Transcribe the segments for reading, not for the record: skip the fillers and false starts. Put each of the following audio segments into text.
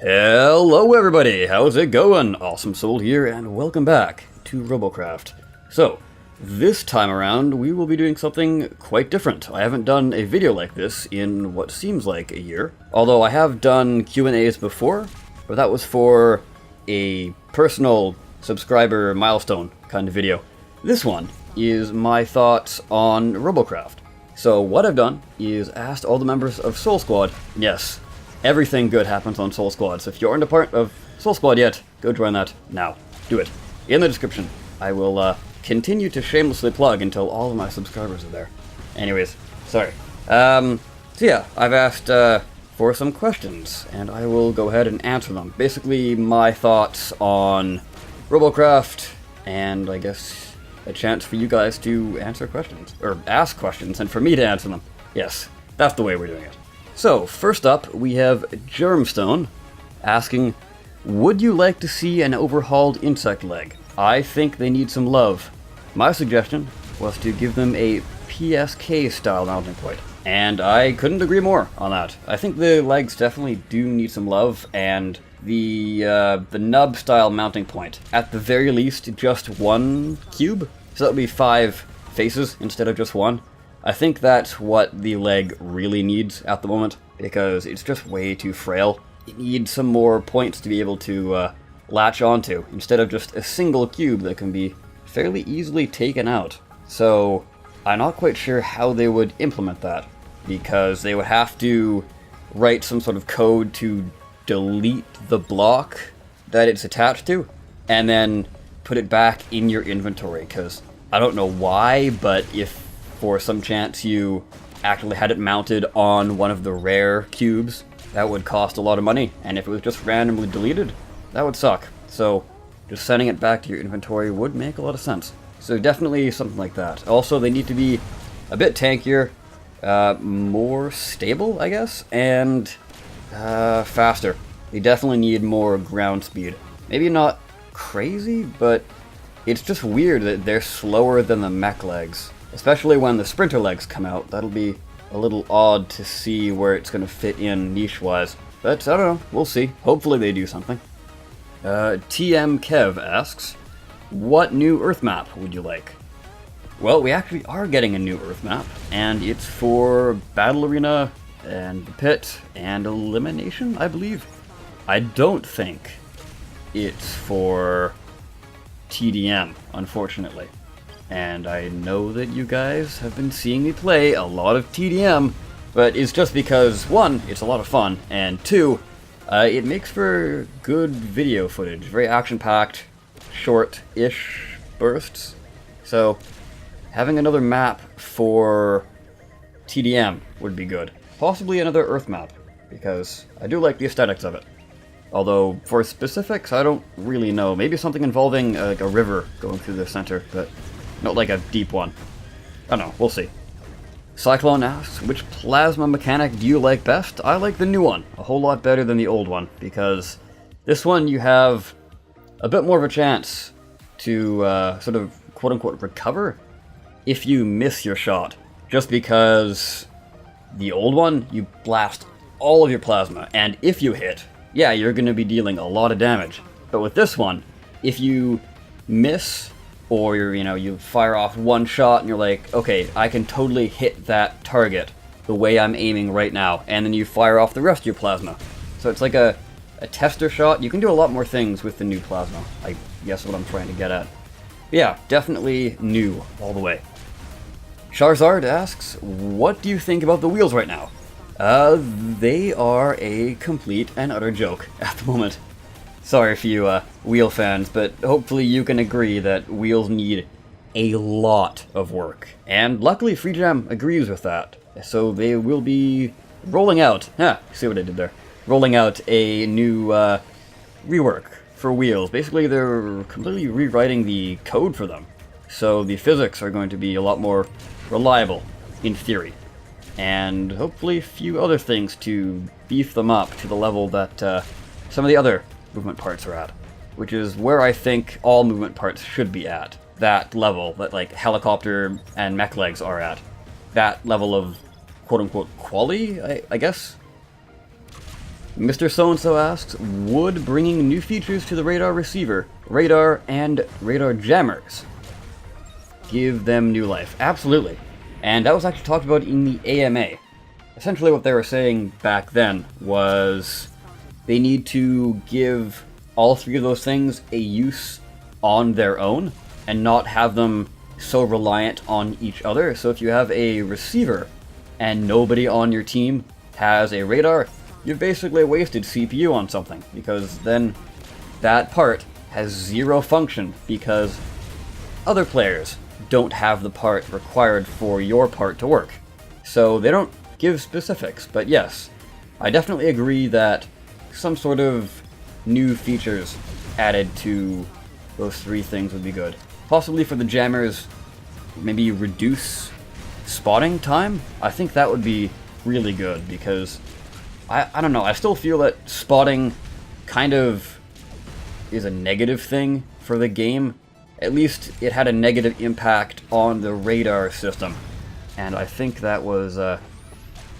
Hello everybody, how's it going? Awesome Soul here, and welcome back to Robocraft. So, this time around we will be doing something quite different. I haven't done a video like this in what seems like a year. Although I have done Q&As before, but that was for a personal subscriber milestone kind of video. This one is my thoughts on Robocraft. So what I've done is asked all the members of Soul Squad, yes, everything good happens on Soul Squad, so if you aren't a part of Soul Squad yet, go join that now. Do it. In the description. I will continue to shamelessly plug until all of my subscribers are there. Anyways, sorry. So yeah, I've asked for some questions, and I will go ahead and answer them. Basically, my thoughts on Robocraft, and I guess a chance for you guys to answer questions, or ask questions, and for me to answer them. Yes, that's the way we're doing it. So, first up, we have Gemstone asking, would you like to see an overhauled insect leg? I think they need some love. My suggestion was to give them a PSK-style mounting point, and I couldn't agree more on that. I think the legs definitely do need some love, and the nub-style mounting point, at the very least, just one cube, so that would be 5 faces instead of just one. I think that's what the leg really needs at the moment, because it's just way too frail. It needs some more points to be able to latch onto, instead of just a single cube that can be fairly easily taken out. So I'm not quite sure how they would implement that, because they would have to write some sort of code to delete the block that it's attached to, and then put it back in your inventory, because I don't know why, but if for some chance you actually had it mounted on one of the rare cubes, that would cost a lot of money, and if it was just randomly deleted, that would suck. So just sending it back to your inventory would make a lot of sense. So definitely something like that. Also, they need to be a bit tankier, more stable, I guess, and faster. They definitely need more ground speed. Maybe not crazy, but it's just weird that they're slower than the mech legs. Especially when the sprinter legs come out, that'll be a little odd to see where it's going to fit in niche-wise. But I don't know, we'll see. Hopefully they do something. TM Kev asks, what new Earth map would you like? Well, we actually are getting a new Earth map, and it's for Battle Arena and the Pit and Elimination, I believe. I don't think it's for TDM, unfortunately. And I know that you guys have been seeing me play a lot of TDM, but it's just because, 1, it's a lot of fun, and 2, it makes for good video footage. Very action-packed, short-ish bursts. So, having another map for TDM would be good. Possibly another Earth map, because I do like the aesthetics of it. Although, for specifics, I don't really know. Maybe something involving like a river going through the center, but not like a deep one. I don't know, we'll see. Cyclone asks, which plasma mechanic do you like best? I like the new one, a whole lot better than the old one, because this one you have a bit more of a chance to sort of quote-unquote recover if you miss your shot. Just because the old one, you blast all of your plasma, and if you hit, yeah, you're going to be dealing a lot of damage. But with this one, if you miss, or you fire off one shot and you're like, okay, I can totally hit that target the way I'm aiming right now, and then you fire off the rest of your plasma. So it's like a tester shot. You can do a lot more things with the new plasma, I guess what I'm trying to get at. Yeah, definitely new all the way. Charizard asks, what do you think about the wheels right now? They are a complete and utter joke at the moment. Sorry for you wheel fans, but hopefully you can agree that wheels need a lot of work. And luckily FreeJam agrees with that. So they will be rolling out, see what I did there? Rolling out a new rework for wheels. Basically they're completely rewriting the code for them. So the physics are going to be a lot more reliable, in theory. And hopefully a few other things to beef them up to the level that some of the other movement parts are at, which is where I think all movement parts should be at. That level that like helicopter and mech legs are at. That level of quote-unquote quality, I guess? Mr. So-and-so asks, would bringing new features to the radar receiver, radar, and radar jammers give them new life? Absolutely. And that was actually talked about in the AMA. Essentially what they were saying back then was they need to give all three of those things a use on their own and not have them so reliant on each other. So if you have a receiver and nobody on your team has a radar, you've basically wasted CPU on something, because then that part has zero function because other players don't have the part required for your part to work. So they don't give specifics, but yes, I definitely agree that some sort of new features added to those three things would be good. Possibly for the jammers, maybe reduce spotting time. I think that would be really good, because I don't know, I still feel that spotting kind of is a negative thing for the game. At least it had a negative impact on the radar system, and I think that was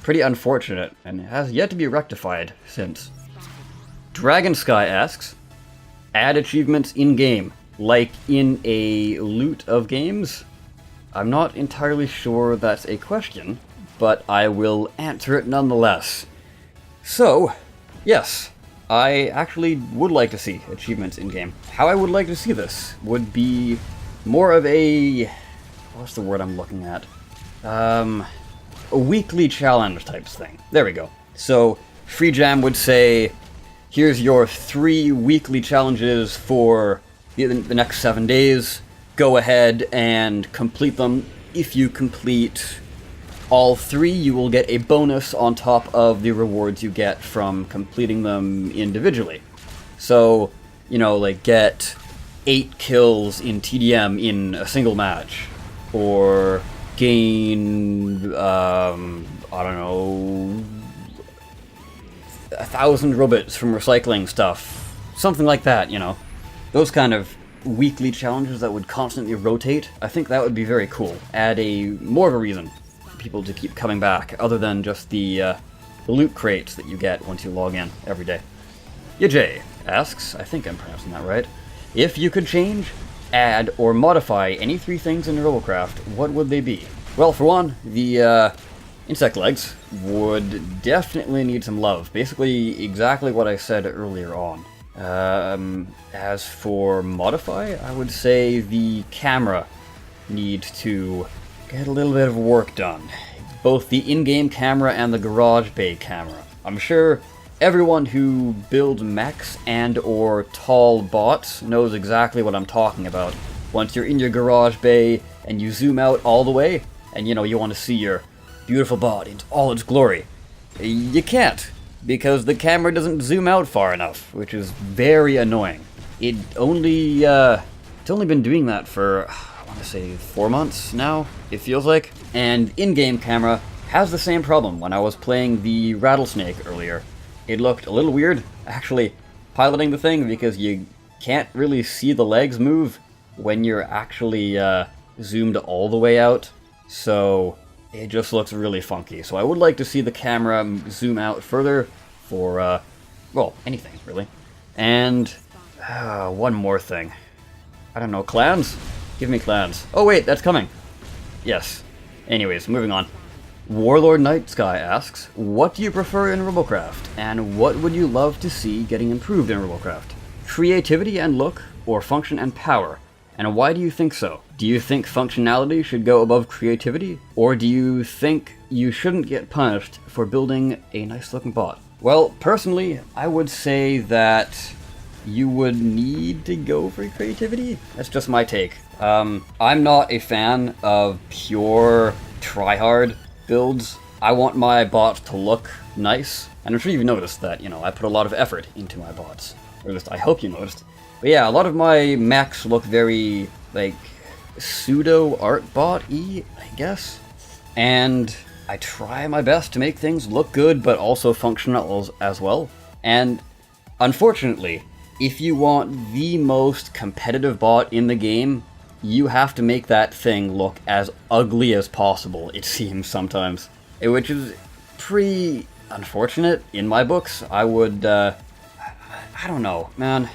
pretty unfortunate, and has yet to be rectified since. Dragon Sky asks, add achievements in-game, like in a loot of games? I'm not entirely sure that's a question, but I will answer it nonetheless. So, yes, I actually would like to see achievements in-game. How I would like to see this would be more of a... what's the word I'm looking at? A weekly challenge types thing. There we go. So, Free Jam would say, here's your 3 weekly challenges for the next 7 days. Go ahead and complete them. If you complete all 3, you will get a bonus on top of the rewards you get from completing them individually. So, you know, like get 8 kills in TDM in a single match, or gain, I don't know, 1,000 Robux from recycling stuff. Something like that, you know. Those kind of weekly challenges that would constantly rotate, I think that would be very cool. Add more of a reason for people to keep coming back, other than just the loot crates that you get once you log in every day. Yajay asks, I think I'm pronouncing that right, if you could change, add, or modify any 3 things in Robocraft, what would they be? Well, for one, the insect legs would definitely need some love. Basically, exactly what I said earlier on. As for modify, I would say the camera needs to get a little bit of work done. Both the in-game camera and the garage bay camera. I'm sure everyone who builds mechs and or tall bots knows exactly what I'm talking about. Once you're in your garage bay and you zoom out all the way, and you know, you want to see your beautiful bot in all its glory, you can't, because the camera doesn't zoom out far enough, which is very annoying. It's only been doing that for, I want to say, 4 months now, it feels like. And in-game camera has the same problem. When I was playing the Rattlesnake earlier, it looked a little weird, actually, piloting the thing, because you can't really see the legs move when you're actually zoomed all the way out. So it just looks really funky. So I would like to see the camera zoom out further for, well, anything, really. And one more thing. I don't know, clans? Give me clans. Oh wait, that's coming. Yes. Anyways, moving on. Warlord Night Sky asks, what do you prefer in Robocraft, and what would you love to see getting improved in Robocraft? Creativity and look, or function and power? And why do you think so? Do you think functionality should go above creativity? Or do you think you shouldn't get punished for building a nice looking bot? Well, personally, I would say that you would need to go for creativity. That's just my take. I'm not a fan of pure tryhard builds. I want my bots to look nice. And I'm sure you've noticed that, you know, I put a lot of effort into my bots. Or at least I hope you noticed. But yeah, a lot of my mechs look very, like, pseudo-art bot-y, I guess. And I try my best to make things look good, but also functional as well. And unfortunately, if you want the most competitive bot in the game, you have to make that thing look as ugly as possible, it seems sometimes. Which is pretty unfortunate in my books. I would, I don't know, man.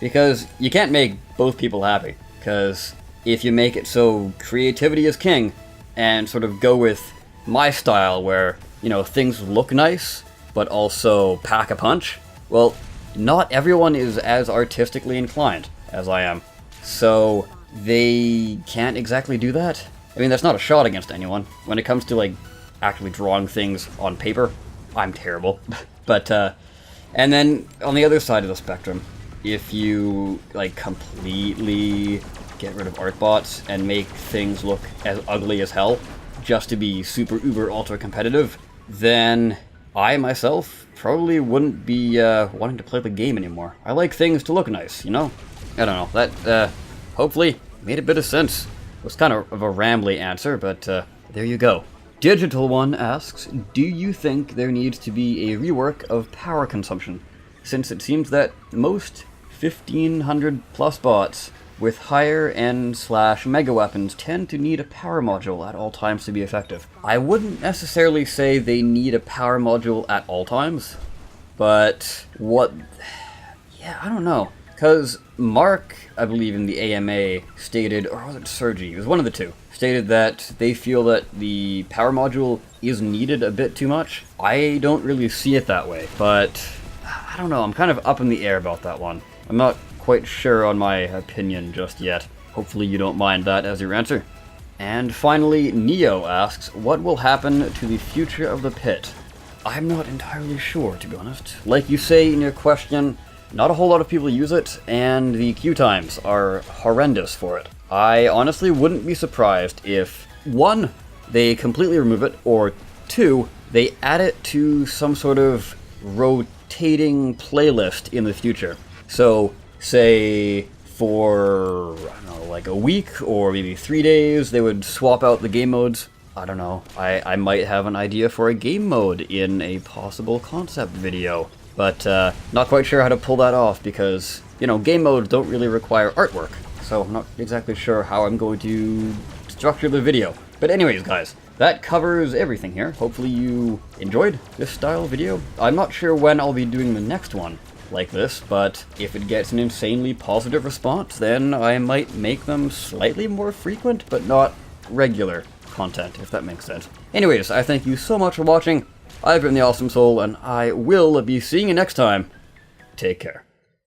Because you can't make both people happy. Because if you make it so creativity is king, and sort of go with my style where, you know, things look nice, but also pack a punch, well, not everyone is as artistically inclined as I am. So they can't exactly do that. I mean, that's not a shot against anyone. When it comes to, like, actually drawing things on paper, I'm terrible. But, and then on the other side of the spectrum, if you, like, completely get rid of art bots and make things look as ugly as hell just to be super uber ultra competitive, then I myself probably wouldn't be wanting to play the game anymore. I like things to look nice, you know? I don't know, that hopefully made a bit of sense. It was kind of a rambly answer, but there you go. Digital One asks, do you think there needs to be a rework of power consumption, since it seems that most 1500 plus bots with higher end/mega weapons tend to need a power module at all times to be effective? I wouldn't necessarily say they need a power module at all times, but yeah, I don't know. Because Mark, I believe in the AMA, stated, or was it Sergi? It was one of the two. Stated that they feel that the power module is needed a bit too much. I don't really see it that way, but I don't know. I'm kind of up in the air about that one. I'm not quite sure on my opinion just yet. Hopefully you don't mind that as your answer. And finally, Neo asks, what will happen to the future of the pit? I'm not entirely sure, to be honest. Like you say in your question, not a whole lot of people use it, and the queue times are horrendous for it. I honestly wouldn't be surprised if, 1, they completely remove it, or 2, they add it to some sort of rotating playlist in the future. So, say, for, I don't know, like a week or maybe 3 days, they would swap out the game modes. I don't know, I might have an idea for a game mode in a possible concept video. But not quite sure how to pull that off because, you know, game modes don't really require artwork. So I'm not exactly sure how I'm going to structure the video. But anyways, guys, that covers everything here. Hopefully you enjoyed this style video. I'm not sure when I'll be doing the next one like this, but if it gets an insanely positive response, then I might make them slightly more frequent, but not regular content, if that makes sense. Anyways, I thank you so much for watching. I've been the Awesome Soul, and I will be seeing you next time. Take care.